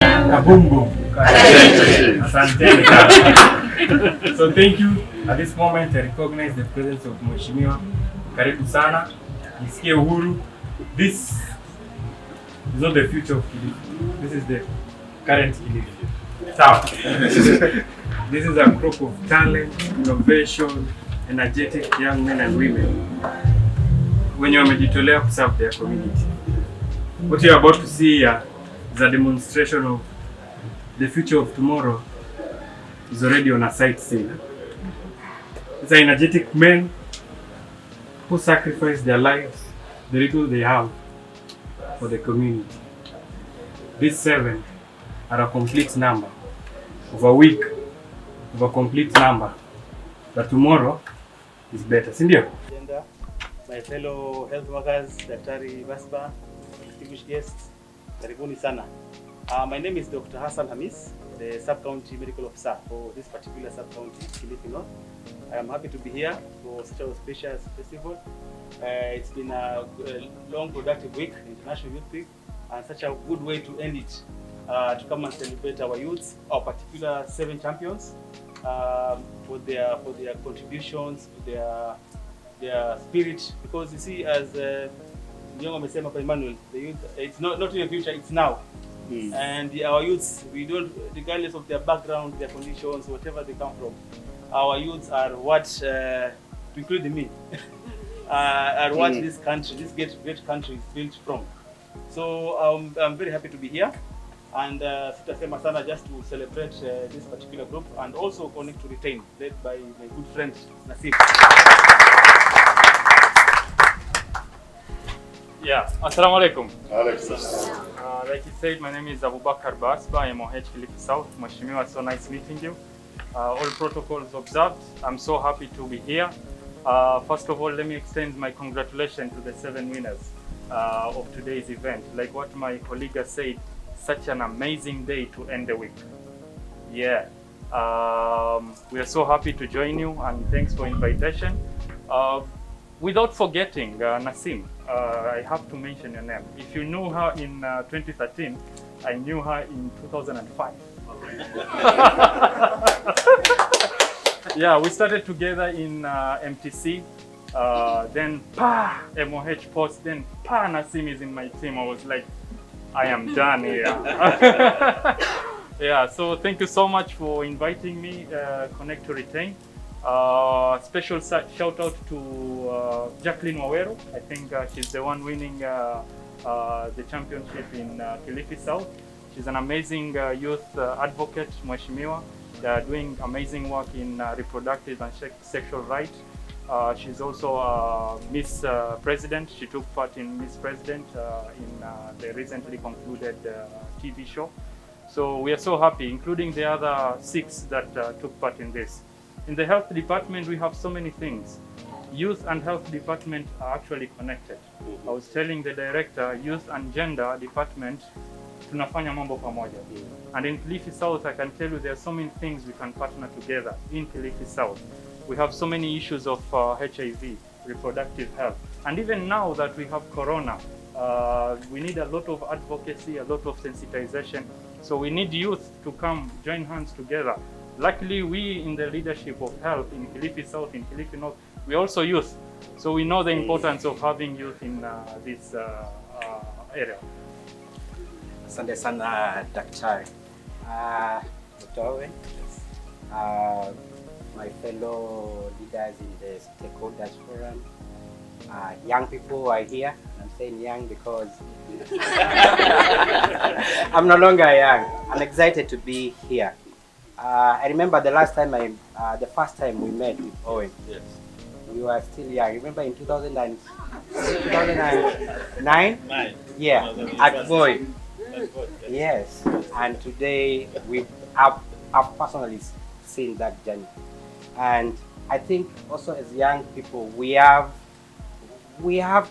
Kabumbu. Asante. So thank you. At this moment I recognize the presence of Mheshimiwa. Karibu sana. Nisikie uhuru. This is not the future of Kilifi. This is the current Kilifi. Sawa. This is a group of talent, innovation, energetic young men and women wenye wamejitolea to serve their community. What you are about to see here is a demonstration of the future of tomorrow is already on a sight scene. It's an energetic men who sacrifice their lives, the little they have, for the community. These 7 are a complete number of a week, of a complete number that tomorrow is better. Sindio? My fellow health workers, Daktari Basba, distinguished guests, karibuni sana. My name is Dr. Hassan Hamis, the Sub-County Medical Officer for this particular Sub-County, Kilifi North. I am happy to be here for such a auspicious festival. It's been a long, productive week, International Youth Week, and such a good way to end it, to come and celebrate our youths, our particular 7 champions, for their contributions, their spirit. Because you see, as Young Mesema Emmanuel, the youth, it's not in the future, it's now. And our youths, we don't, regardless of their background, their conditions, whatever they come from, our youths are what, to include me, are what this country, this great country is built from. So I'm very happy to be here, and sitasema sana just to celebrate this particular group, and also ConnectToRetain, led by my good friend Nasib. Yeah, assalamu alaikum. Like you said, my name is Abubakar Basba, MOH Kilifi South. Mheshimiwa, so nice meeting you. All protocols observed. I'm so happy to be here. First of all, let me extend my congratulations to the 7 winners of today's event. Like what my colleague has said, such an amazing day to end the week. Yeah, we are so happy to join you, and thanks for invitation. Without forgetting Nasim, I have to mention your name. If you knew her in 2013, I knew her in 2005. Yeah, we started together in MTC, then MOH post, then Nasim is in my team. I was like, I am done here. Yeah, so thank you so much for inviting me, ConnectToRetain. Special shout out to Jacqueline Wawero. I think she's the one winning the championship in Kilifi South. She's an amazing youth advocate, Mheshimiwa. They are doing amazing work in reproductive and sexual rights. She's also Miss President. She took part in Miss President in the recently concluded TV show. So we are so happy, including the other 6 that took part in this. In the health department, we have so many things. Youth and health department are actually connected. I was telling the director, youth and gender department, tunafanya mambo pamoja. And in Kilifi South, I can tell you there are so many things we can partner together in Kilifi South. We have so many issues of HIV, reproductive health. And even now that we have Corona, we need a lot of advocacy, a lot of sensitization. So we need youth to come join hands together. Luckily, we in the leadership of health in Kilifi South, in Kilifi North, we also youth. So we know the importance of having youth in this area. Asante sana Daktari. Hon.Owen, my fellow leaders in the stakeholders forum, young people are here. I'm saying young because I'm no longer young. I'm excited to be here. I remember the first time we met with Owen. Yes. We were still young. Remember in 2009? 9? Yeah, at Boy. Yes. And today I've personally seen that journey. And I think also as young people, we have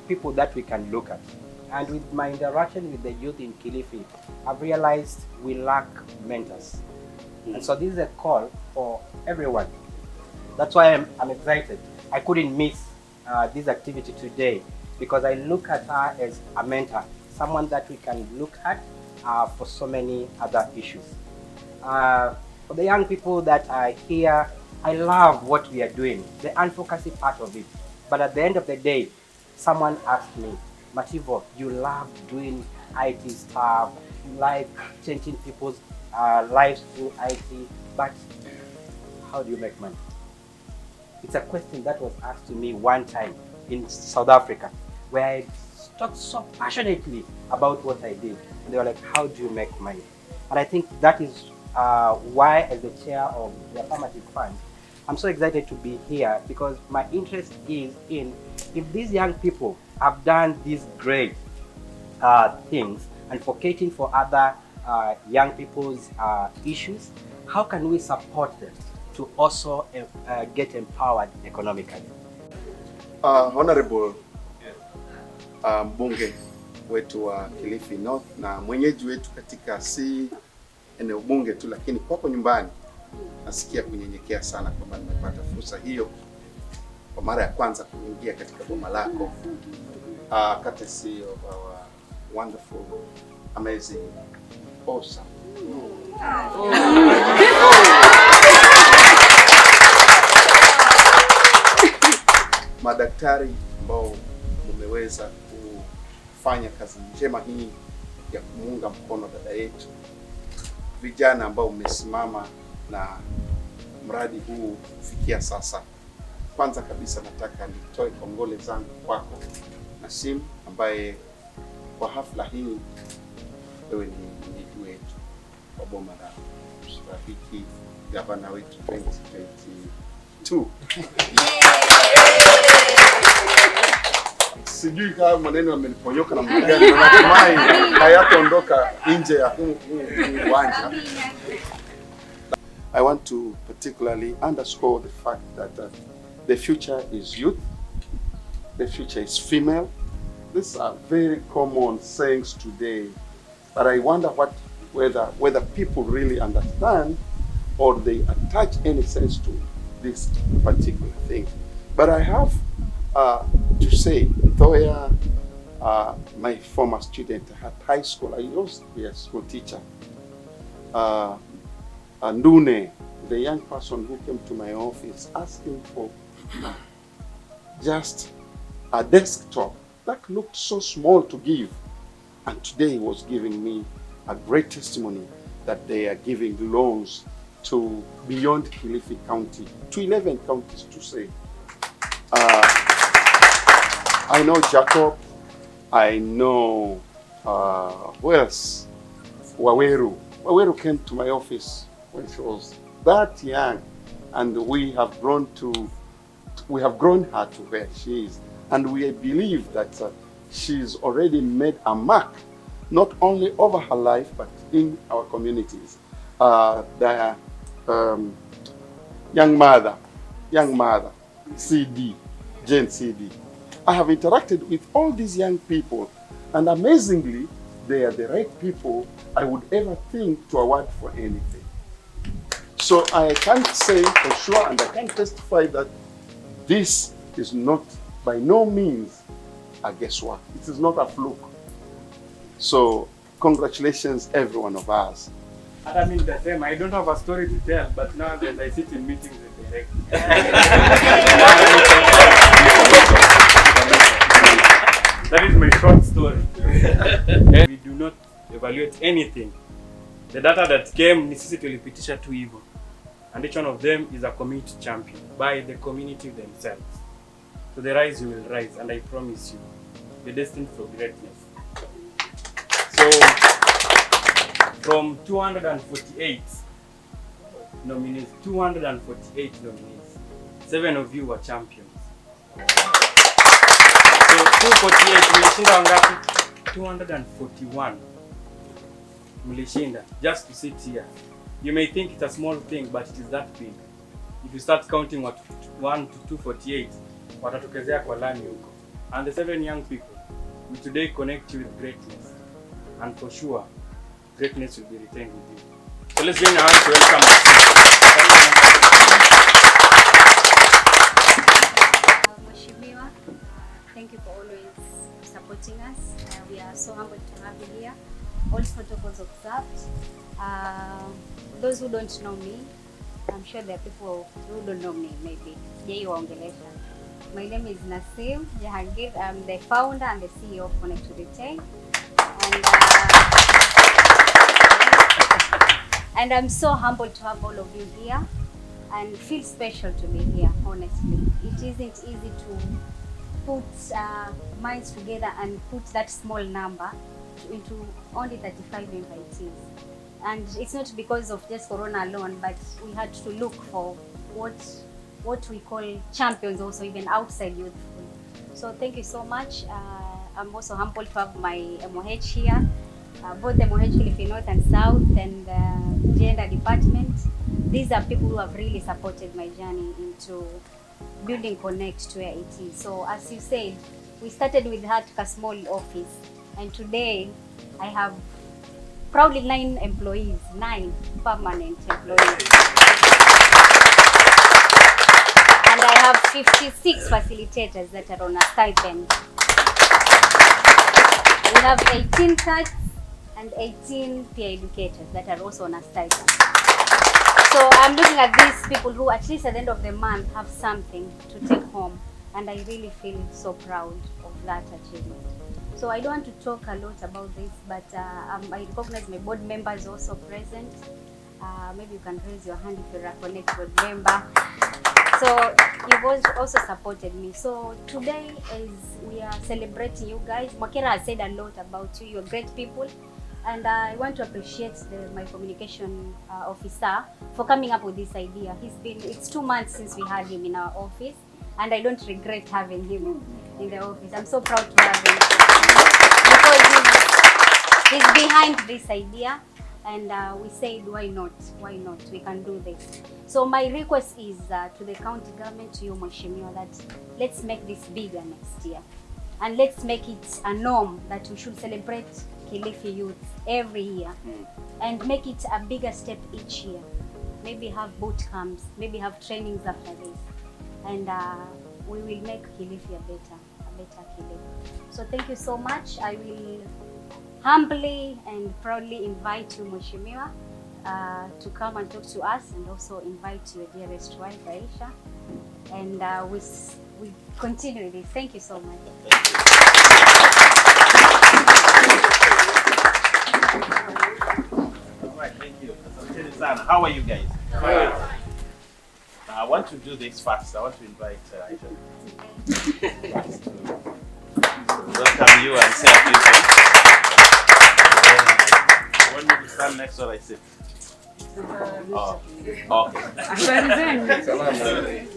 people that we can look at. And with my interaction with the youth in Kilifi, I've realized we lack mentors. And so this is a call for everyone. That's why I'm excited. I couldn't miss this activity today because I look at her as a mentor, someone that we can look at for so many other issues. For the young people that are here, I love what we are doing, the advocacy part of it. But at the end of the day, someone asked me, Mativo, you love doing IT stuff, you like changing people's lives through IT, but how do you make money? It's a question that was asked to me one time in South Africa, where I talked so passionately about what I did. And they were like, how do you make money? And I think that is why, as the chair of the Affirmative Fund, I'm so excited to be here, because my interest is in, if these young people have done these great things and advocating for other young people's issues, how can we support them to also get empowered economically? Honorable mbunge wetu wa Kilifi North na mwenyeji wetu katika si eneo bunge tu, lakini kwako nyumbani, nasikia kunyenyekea sana kwamba nimepata fursa hiyo kwa mara ya kwanza kuingia katika boma lako, courtesy of our wonderful, amazing, awesome madaktari ambao mmeweza kufanya kazi njema hii ya kumuunga mkono dada yetu, vijana ambao mmesimama na mradi huu kufikia sasa. Kwanza kabisa nataka nitoe kongole zangu kwako Nasim, ambaye kwa hafla hii wewe ni mwenyeji wetu wa boma la Rafiki, gavana wetu 2022. Sijui kama maneno yameniponyoka na mgani, na natumai hayataondoka nje ya huu uwanja. I want to particularly underscore the fact that the future is youth, the future is female. These are very common sayings today, but I wonder whether people really understand or they attach any sense to this particular thing. But I have to say, Thoya, my former student at high school, I used to be a school teacher. Ndune, the young person who came to my office asking for just a desktop that looked so small to give, and today he was giving me a great testimony that they are giving loans to beyond Kilifi County, to 11 counties to say. I know Jacob, I know who else? Waweru. Waweru came to my office when she was that young, and we have grown her to where she is, and we believe that she's already made a mark, not only over her life but in our communities. The young mother, CD, Jane CD. I have interacted with all these young people, and amazingly, they are the right people I would ever think to award for anything. So I can't say for sure, and I can testify that this is not, by no means, a guesswork. It is not a fluke. So congratulations, every one of us. I mean the same. I don't have a story to tell, but now that I sit in meetings with the that is my short story. We do not evaluate anything. The data that came, ni sisi tulipitisha tu hivyo. And each one of them is a community champion by the community themselves. So the rise, you will rise, and I promise you, you're destined for greatness. So, from 248 nominees, 7 of you were champions. So 248, mlishinda wangapi? 241. Mlishinda, just to sit here. You may think it's a small thing, but it is that big. If you start counting 1 to 248, watatokezea kwa lami huko. And the 7 young people will today connect you with greatness. And for sure, greatness will be retained with you. So let's join our hands to welcome Mheshimiwa, thank you for always supporting us. We are so humbled to have you here. also protocols observed. Those who don't know me, I'm sure there are people who don't know me, maybe. My name is Nasim Jahangir. I'm the founder and the CEO of ConnectToRetain. And I'm so humbled to have all of you here and feel special to be here, honestly. It isn't easy to put minds together and put that small number into only 35 invitees. And it's not because of just Corona alone, but we had to look for what we call champions also, even outside youthful. So thank you so much. I'm also humbled to have my MOH here, both MOH Kilifi North and South, and gender department. These are people who have really supported my journey into building Connect to where it is. So as you said, we started with a small office, and today I have proudly 9 employees, 9 permanent employees. And I have 56 facilitators that are on a stipend. We have 18 cuts and 18 peer educators that are also on a stipend. So I'm looking at these people who at least at the end of the month have something to take home, and I really feel so proud of that achievement. So I don't want to talk a lot about this, but I recognize my board members also present. Maybe you can raise your hand if you're a Connect board member. So you've also supported me. So today is we are celebrating you guys. Mwakera has said a lot about you. You're great people. And I want to appreciate my communication officer for coming up with this idea. It's 2 months since we had him in our office, and I don't regret having him in the office. I'm so proud to have him because he's behind this idea, and we said, why not? Why not? We can do this. So my request is to the county government, to you, Mheshimiwa, that let's make this bigger next year, and let's make it a norm that we should celebrate Kilifi youth every year, and make it a bigger step each year. Maybe have boot camps, maybe have trainings after this, and we will make Kilifi a better Kilifi. So thank you so much. I will humbly and proudly invite you, Mheshimiwa, to come and talk to us, and also invite your dearest wife, Aisha, and we continue this. Thank you so much. Alright, thank you. How are you guys? I want to do this fast. I want to invite Aisha to welcome you and say a few things. I want you to stand next to what I said. Oh, okay.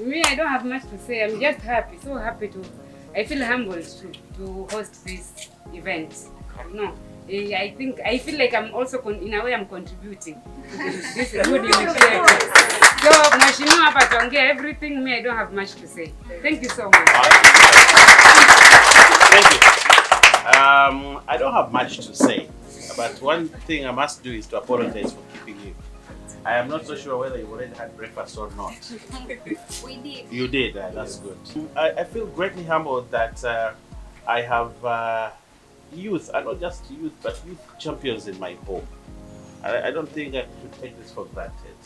Me, I don't have much to say. I'm just happy, so happy I feel humbled to host this event. No, I feel like I'm also, in a way, I'm contributing to this good initiative. So, Mheshimiwa hapa tuongea everything. Me, I don't have much to say. Thank you so much. Thank you. I don't have much to say, but one thing I must do is to apologize for keeping you. I am not so sure whether you already had breakfast or not. We did. You did, that's good. I feel greatly humbled that I have youth, and not just youth, but youth champions in my home. I don't think I should take this for granted.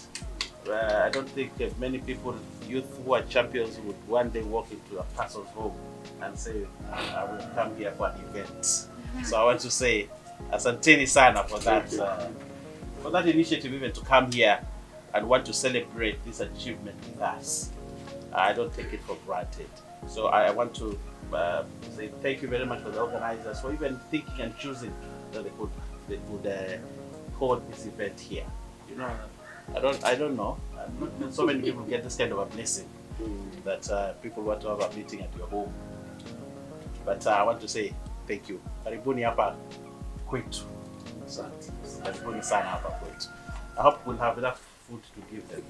I don't think many people, youth who are champions, would one day walk into a person's home and say, I will come here for an event. So I want to say, asanteni sana for that initiative, even to come here and want to celebrate this achievement with us. I don't take it for granted. So I want to say thank you very much for the organizers for even thinking and choosing that they could hold this event here. You know, I don't know. Not so many people get this kind of a blessing that people want to have a meeting at your home. But I want to say thank you. Karibuni hapa kwetu. Karibuni sana hapa kwetu. I hope we'll have enough food to give them.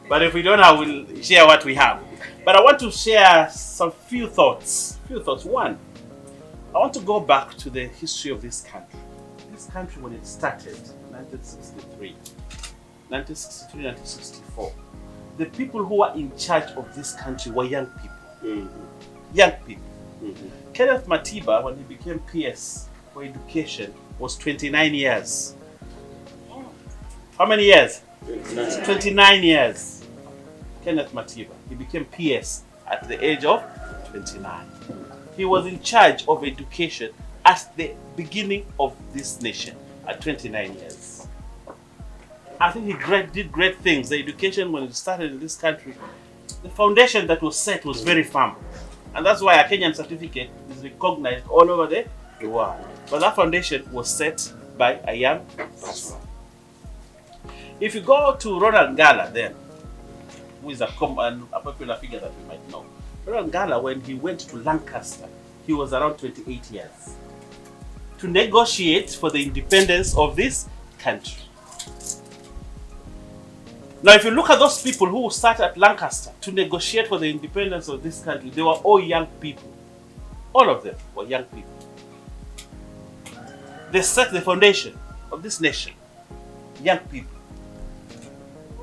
But if we don't have, we'll share what we have. But I want to share some few thoughts. One, I want to go back to the history of this country. This country, when it started, 1963, 1964, the people who were in charge of this country were young people. Young people. Kenneth Matiba, when he became PS, for education was 29 years. How many years? 29 years. Kenneth Matiba. He became PS at the age of 29. He was in charge of education at the beginning of this nation at 29 years. I think he did great things. The education, when it started in this country, the foundation that was set was very firm. And that's why a Kenyan certificate is recognized all over the world. But that foundation was set by a young person. If you go to Ronald Ngala then, who is a popular figure that we might know. Ronald Ngala, when he went to Lancaster, he was around 28 years to negotiate for the independence of this country. Now, if you look at those people who started at Lancaster to negotiate for the independence of this country, they were all young people. All of them were young people. They set the foundation of this nation. Young people.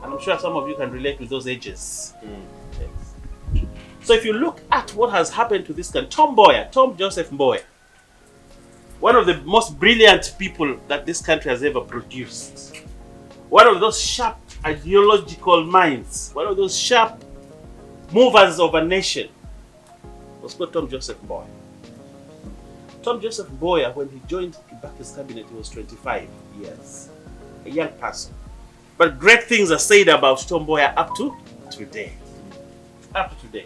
And I'm sure some of you can relate with those ages. Yes. So if you look at what has happened to this country, Tom Joseph Mboya, one of the most brilliant people that this country has ever produced. One of those sharp ideological minds, one of those sharp movers of a nation, was called Tom Joseph Mboya. Tom Joseph Mboya, when he joined Kibaki's cabinet, he was 25 years, a young person. But great things are said about Tom Mboya up to today. Up to today.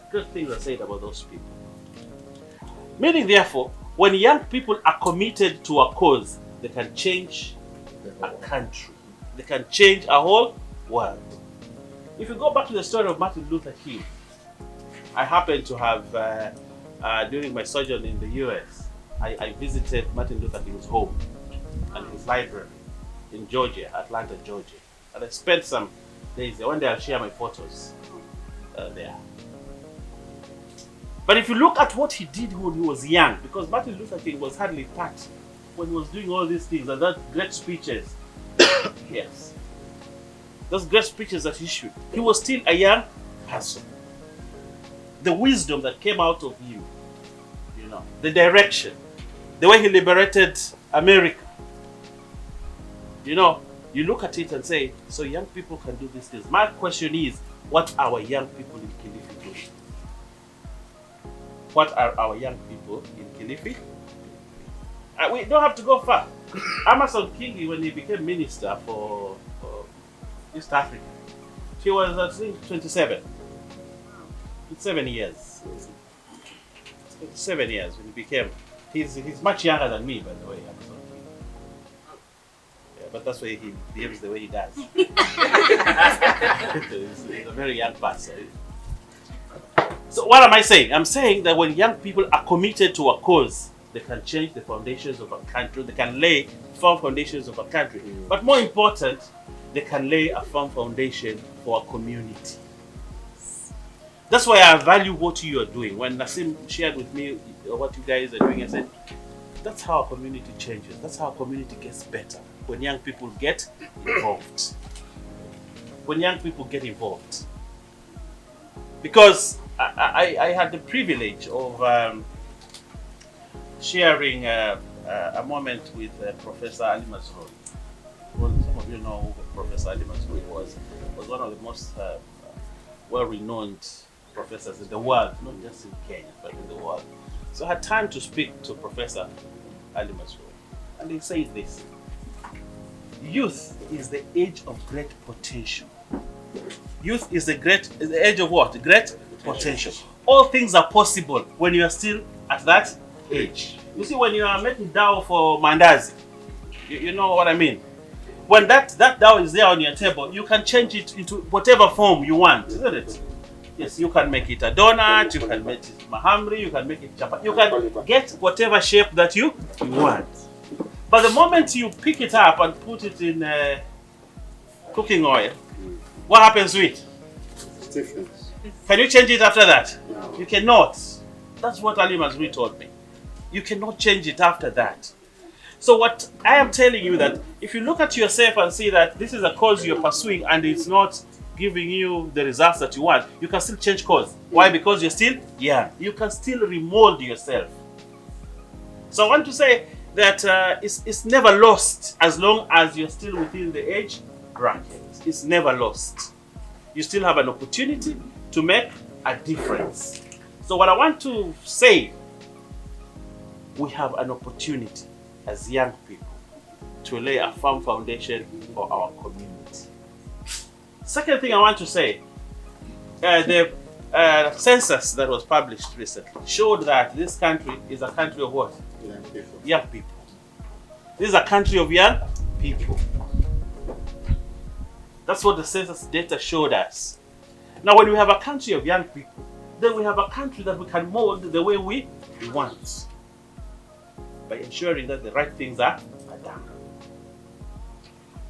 Great things are said about those people. Meaning, therefore, when young people are committed to a cause, they can change a country. They can change a whole world. If you go back to the story of Martin Luther King, I happened to have, during my sojourn in the US, I visited Martin Luther King's home and his library in Georgia, Atlanta, Georgia. And I spent some days there. One day I'll share my photos there. But if you look at what he did when he was young, because Martin Luther King was hardly 30 when he was doing all these things and that great speeches. Yes. Those great speeches that he issued. He was still a young person. The wisdom that came out of him, you know, the direction, the way he liberated America. You know, you look at it and say, so young people can do these things. My question is, what are our young people in Kilifi doing? What are our young people in Kilifi? We don't have to go far. Amason Kingi, when he became minister for East Africa, she was, I think, 27. 7 years. 7 years when he became. He's much younger than me, by the way. Amason Kingi. Yeah, but that's why he behaves the way he does. He's a very young person. So what am I saying? I'm saying that when young people are committed to a cause, they can change the foundations of a country. They can lay firm foundations of a country. But more important, they can lay a firm foundation for a community. That's why I value what you are doing. When Nassim shared with me what you guys are doing, I said, that's how a community changes. That's how a community gets better. When young people get involved. When young people get involved. Because I had the privilege of sharing a moment with Professor Ali Mazrui. Well, some of you know who Professor Ali Mazrui was one of the most well-renowned professors in the world, not just in Kenya, but in the world. So I had time to speak to Professor Ali Mazrui, and he says this: youth is the age of great potential. Youth is the age of what? Great potential. All things are possible when you are still at that age. You see, when you are making dough for mandazi, you know what I mean? When that dough is there on your table, you can change it into whatever form you want, isn't it? Yes, you can make it a donut, you can make it mahamri, you can make it chapati. You can get whatever shape that you want. But the moment you pick it up and put it in cooking oil, what happens to it? Stiffness. Can you change it after that? No. You cannot. That's what Ali Mazrui told me. You cannot change it after that. So what I am telling you, that if you look at yourself and see that this is a cause you're pursuing and it's not giving you the results that you want, you can still change course. Why? Because you're still young. You can still remold yourself. So I want to say, that it's never lost as long as you're still within the age bracket. It's never lost. You still have an opportunity to make a difference. So what I want to say, we have an opportunity as young people to lay a firm foundation for our community. Second thing I want to say, the census that was published recently showed that this country is a country of what? Young people. Young people. This is a country of young people. That's what the census data showed us. Now, when we have a country of young people, then we have a country that we can mold the way we want, by ensuring that the right things are done.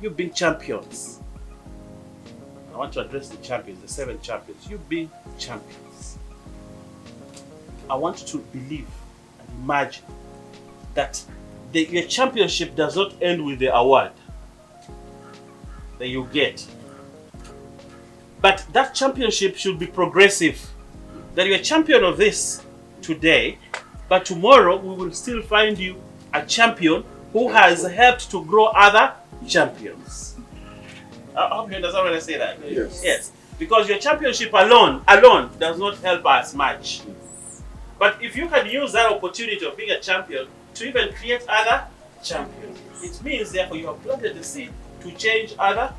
You've been champions. I want to address the champions, the 7 champions. You've been champions. I want you to believe and imagine that your championship does not end with the award that you get. But that championship should be progressive. That you're a champion of this today, but tomorrow we will still find you a champion who has helped to grow other champions. I hope you understand when I say that. Yes. Yes. Because your championship alone does not help us much. But if you can use that opportunity of being a champion to even create other champions, it means therefore you have planted the seed to change other.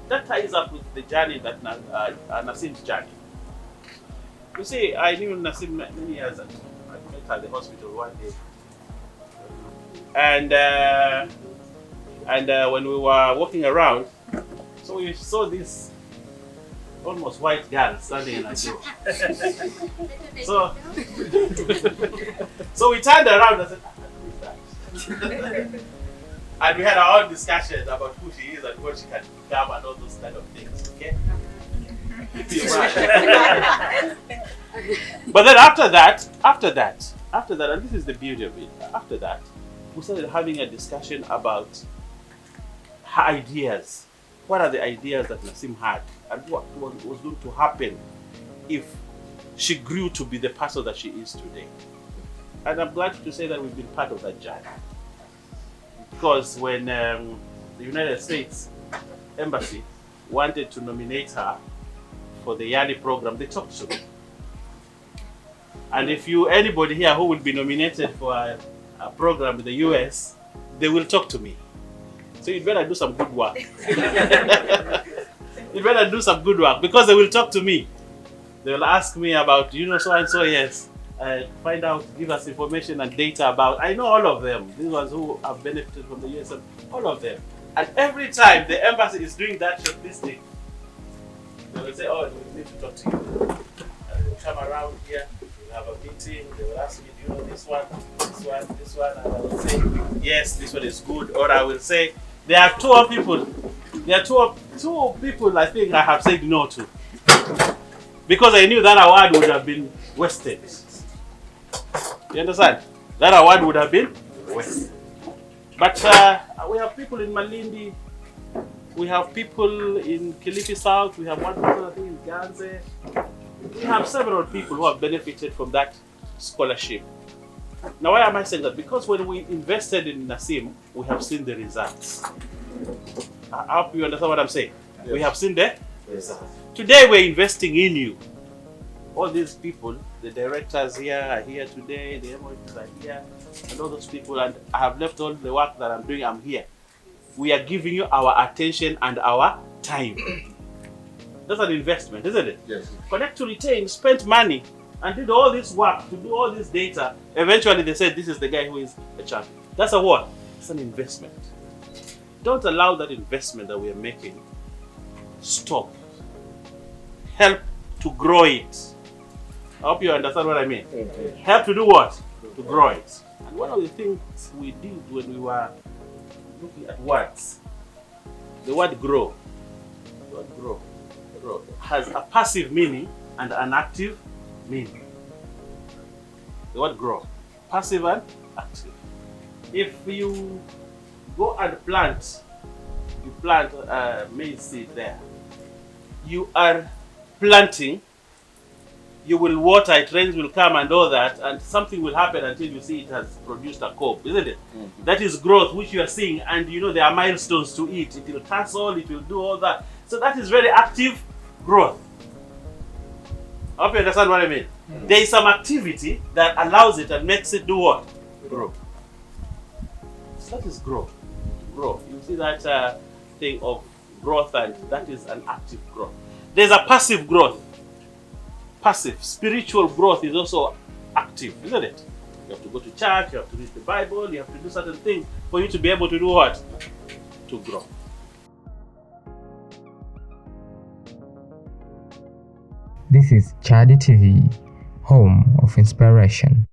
That ties up with the journey that Nasim's journey. You see, I knew Nasim many years ago. I met her at the hospital one day. And when we were walking around, so we saw this almost white girl standing in a door. So we turned around and said, who's that? And we had our own discussion about who she is and what she can become and all those kind of things. Okay? But then after that, and this is the beauty of it, after that, we started having a discussion about her ideas. What are the ideas that Nasim had, and what was going to happen if she grew to be the person that she is today? And I'm glad to say that we've been part of that journey. Because when the United States Embassy wanted to nominate her for the YANI program, they talked to me. And if anybody here who will be nominated for a program in the US, they will talk to me. So you'd better do some good work. You'd better do some good work because they will talk to me. They will ask me about, so and so, yes. Find out, give us information and data about, I know all of them. These ones who have benefited from the US, all of them. And every time the embassy is doing that shortlisting, they will say, oh, we need to talk to you. And they will come around here, we'll have a meeting, they will ask me, do you know this one, this one, this one? And I will say, yes, this one is good. Or I will say, there are two people I think I have said no to. Because I knew that award would have been wasted. You understand? That award would have been wasted. But we have people in Malindi, we have people in Kilifi South, we have one person I think in Ganze. We have several people who have benefited from that scholarship. Now why am I saying that? Because when we invested in Nasim, we have seen the results. I hope you understand what I'm saying. Yes. We have seen the results. Today we're investing in you. All these people, the directors here are here today, the MOs are here, and all those people, and I have left all the work that I'm doing, I'm here. We are giving you our attention and our time. That's an investment, isn't it? Yes. ConnectToRetain spent money and did all this work to do all this data. Eventually they said, this is the guy who is a champion. That's a what? It's an investment. Don't allow that investment that we are making stop. Help to grow it. I hope you understand what I mean. Okay. Help to do what? To grow it. And one of the things we did when we were looking at words, the word grow, grow has a passive meaning and an active meaning. The word grow, passive and active. If you go and plant maize seed there, you are planting you will water it, rains will come and all that, and something will happen until you see it has produced a cob, isn't it? That is growth, which you are seeing, and you know there are milestones to it. It will tassel, it will do all that. So that is very active growth. I hope you understand what I mean. There is some activity that allows it and makes it do what? Grow. So that is growth. Grow. You see that thing of growth, and that is an active growth. There's a passive growth. Passive. Spiritual growth is also active, isn't it? You have to go to church, you have to read the Bible, you have to do certain things for you to be able to do what? To grow. This is Chadi TV, home of inspiration.